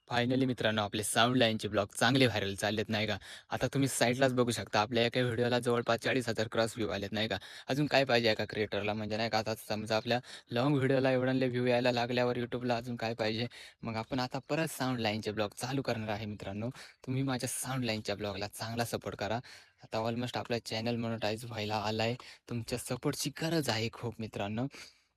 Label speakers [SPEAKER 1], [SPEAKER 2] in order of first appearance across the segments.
[SPEAKER 1] Finally मित्रांनो आपले sound लाईनचे ब्लॉग चांगले व्हायरल चाललेत नाही का. आता तुम्ही साईडलाच बघू शकता आपल्या एका व्हिडिओला जवळपास 40,000 क्रॉस व्ह्यू आलेत नाही का. अजून काय पाहिजे एका क्रिएटरला म्हणजे नाही का. आता समजा आपल्या लाँग व्हिडिओला एवढ्याले व्ह्यू यायला लागल्यावर यूट्यूबला अजून काय पाहिजे. मग आपण आता परत साउंड लाईनचे ब्लॉग चालू करणार आहे मित्रांनो. तुम्ही माझ्या साउंड लाईनच्या ब्लॉगला चांगला सपोर्ट करा. आता ऑलमोस्ट आपला चॅनल मोनेटाईज व्हायला आलाय. तुमच्या सपोर्टची गरज आहे खूप मित्रांनो.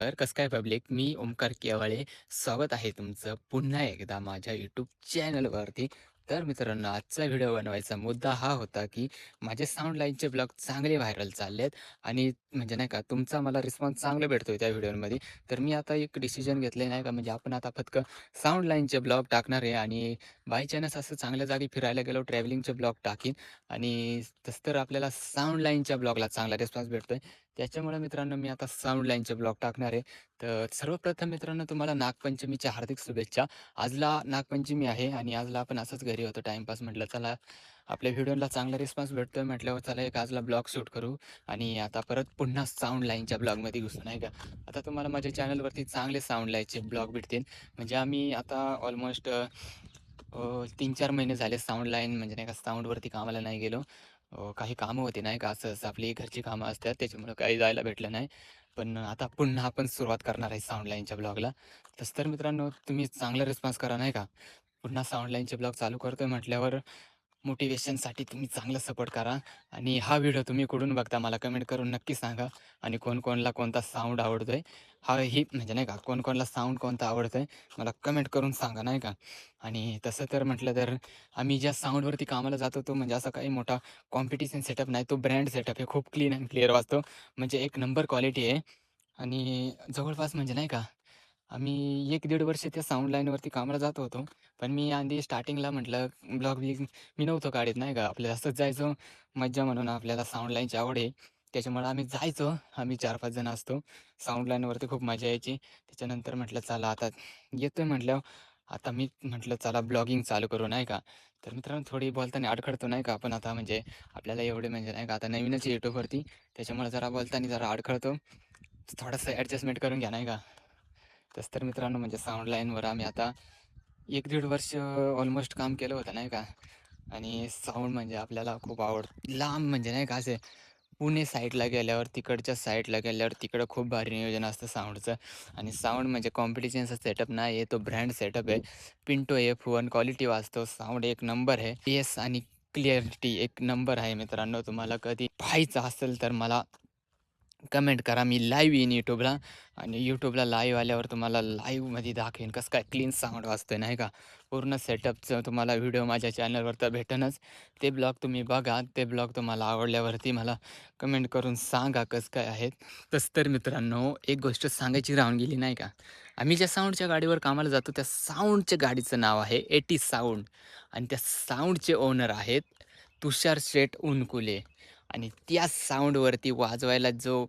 [SPEAKER 1] तर कसं काय पब्लिक, मी ओमकार केवळे स्वागत आहे तुमचं पुन्हा एकदा माझ्या यूट्यूब चॅनलवरती. तर मित्रांनो आजचा व्हिडिओ बनवायचा मुद्दा हा होता की माझे साऊंड लाईनचे ब्लॉग चांगले व्हायरल चाललेत आणि म्हणजे नाही का तुमचा मला रिस्पॉन्स चांगला भेटतोय त्या व्हिडिओमध्ये. तर मी आता एक डिसिजन घेतले नाही का, म्हणजे आपण आता फक्त साऊंड लाईनचे ब्लॉग टाकणार आहे आणि बाय चान्स असं चांगल्या जागी फिरायला गेलो ट्रॅव्हलिंगचे ब्लॉग टाकीन. आणि तसं तर आपल्याला साऊंड लाईनच्या ब्लॉगला चांगला रिस्पॉन्स भेटतोय. त्याच्यामुळे मित्रांनो मी आता साऊंड लाईनचे ब्लॉग टाकणार आहे. तर सर्वप्रथम मित्रांनो तुम्हाला नागपंचमीच्या हार्दिक शुभेच्छा. आजला नागपंचमी आहे आणि आजला आपण असंच घरी होतो टाईमपास, म्हटलं चला आपल्या व्हिडिओला चांगला रिस्पॉन्स भेटतोय म्हटल्यावर चला एक आजला ब्लॉग शूट करू आणि आता परत पुन्हा साऊंड लाईनच्या ब्लॉगमध्ये घुसू नाही का. आता तुम्हाला माझ्या चॅनलवरती चांगले साऊंड लाईनचे ब्लॉग भेटतील. म्हणजे आम्ही आता ऑलमोस्ट 3-4 महिने झाले साऊंड लाईन म्हणजे नाही का साऊंडवरती कामाला नाही गेलो. काही कामं होती नाही का, असंच आपली घरची कामं असतात त्याच्यामुळं काही जायला भेटलं नाही. पण आता पुन्हा आपण सुरुवात करणार आहे साऊंड लाईनच्या ब्लॉगला. तसं तर मित्रांनो तुम्ही चांगला रिस्पॉन्स करा नाही का. पुन्हा साऊंड लाईनचे ब्लॉग चालू करतोय म्हटल्यावर मोटिवेशनसाठी तुम्ही चांगला सपोर्ट करा. आणि हा व्हिडिओ तुम्ही कुठून बघता मला कमेंट करून नक्की सांगा. आणि कोण कोणता साऊंड आवडतोय, हा ही म्हणजे नाही का कोणला साऊंड कोणता आवडतोय मला कमेंट करून सांगा नाही का. आणि तसं तर म्हटलं तर आम्ही ज्या साऊंडवरती कामाला जातो तो म्हणजे असा काही मोठा कॉम्पिटिशन सेटअप नाही, तो ब्रँड सेटअप आहे. खूप क्लीन अँड क्लिअर वाजतो, म्हणजे एक नंबर क्वालिटी आहे. आणि जवळपास म्हणजे नाही का आम्ही 1-1.5 वर्ष त्या साउंड लाईनवरती कामाला जात होतो. पण मी आधी स्टार्टिंगला म्हटलं ब्लॉग बिग मी नव्हतो काढत नाही का. आपलं असंच जायचो मज्जा म्हणून, आपल्याला साउंड लाईनची आवड आहे. त्याच्यामुळं आम्ही जायचो. आम्ही 4-5 जण असतो. साउंड लाईनवरती खूप मजा यायची. त्याच्यानंतर म्हटलं चला आता येतोय म्हटल्यावर आता मी म्हटलं चला ब्लॉगिंग चालू करू नाही का. तर मित्रांनो थोडी बोलताना अडखळतो नाही का आपण, आता म्हणजे आपल्याला एवढे म्हणजे नाही का आता नवीनच यूट्यूबवरती, त्याच्यामुळे जरा बोलताना जरा अडखळतो. थोडंसं ॲडजस्टमेंट करून घ्या नाही का. तसं तर मित्रांनो म्हणजे साऊंड लाईनवर आम्ही आता 1-1.5 वर्ष ऑलमोस्ट काम केलं होतं नाही का. आणि साऊंड म्हणजे आपल्याला खूप लांब म्हणजे नाही का असे पुणे साईडला गेल्यावर तिकडच्या साईडला गेल्यावर तिकडं खूप भारी नियोजन असतं साऊंडचं. आणि साऊंड म्हणजे कॉम्पिटिशनचा सेटअप नाही आहे, तो ब्रँड सेटअप आहे. पिंटो F1 क्वालिटी वाजतो, साऊंड एक नंबर आहे. बेस आणि क्लिअरिटी एक नंबर आहे मित्रांनो. तुम्हाला कधी पाहायचं असेल तर मला कमेंट करा. मी लाईव्ह येईन यूट्यूबला आणि यूट्यूबला लाईव्ह आल्यावर तुम्हाला लाईव्हमध्ये दाखवेन कसं काय क्लीन साऊंड वाजतोय नाही का. पूर्ण सेटअपचं तुम्हाला व्हिडिओ माझ्या चॅनलवर तर भेटेनच. ते ब्लॉग तुम्ही बघा. ते ब्लॉग तुम्हाला आवडल्यावरती मला कमेंट करून सांगा कसं काय आहेत. तसं तर मित्रांनो एक गोष्ट सांगायची राहून गेली नाही का. आम्ही ज्या साऊंडच्या गाडीवर कामाला जातो त्या साऊंडच्या गाडीचं नाव आहे एटी साऊंड. आणि त्या साऊंडचे ओनर आहेत तुषार शेठ उनकुले. आणि त्या साऊंडवरती वाजवायला जो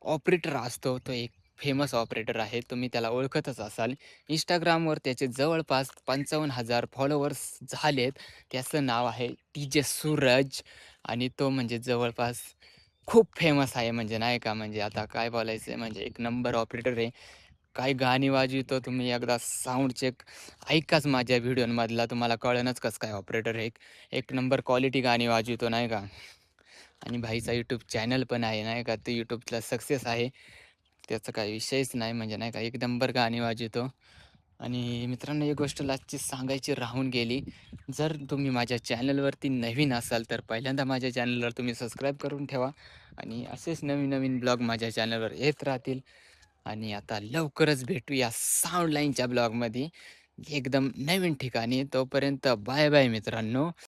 [SPEAKER 1] ऑपरेटर असतो तो एक फेमस ऑपरेटर आहे. तुम्ही त्याला ओळखतच असाल. Instagramवर त्याचे जवळपास 55,000 फॉलोवर्स झालेत. त्याचं नाव आहे टी-जे सूरज. आणि तो म्हणजे जवळपास खूप फेमस आहे म्हणजे नाही का. म्हणजे आता काय बोलायचं म्हणजे एक नंबर ऑपरेटर आहे. काय गाणी वाजवितो तुम्ही एकदा साउंड चेक ऐकाच माझ्या व्हिडिओमधला तुम्हाला कळेनच कसं काय ऑपरेटर आहे. एक एक नंबर क्वालिटी गाणी वाजवितो नाही का. आणि भाईचा यूट्यूब चॅनल पण आहे नाही का, ते यूट्यूबला सक्सेस आहे. त्याचा काही विषयच नाही म्हणजे नाही का, एक नंबर गाणी वाजवतो. आणि मित्रांनो एक गोष्ट लास्टची सांगायची राहून गेली. जर तुम्ही माझ्या चॅनलवरती नवीन असाल तर पहिल्यांदा माझ्या चॅनलवर तुम्ही सबस्क्राईब करून ठेवा. आणि असेच नवीन-नवीन ब्लॉग माझ्या चॅनलवर येत राहतील. आणि आता लवकरच भेटूया साउंड लाईनच्या ब्लॉगमध्ये एकदम नवीन ठिकाणी. तोपर्यंत बाय बाय मित्रांनो.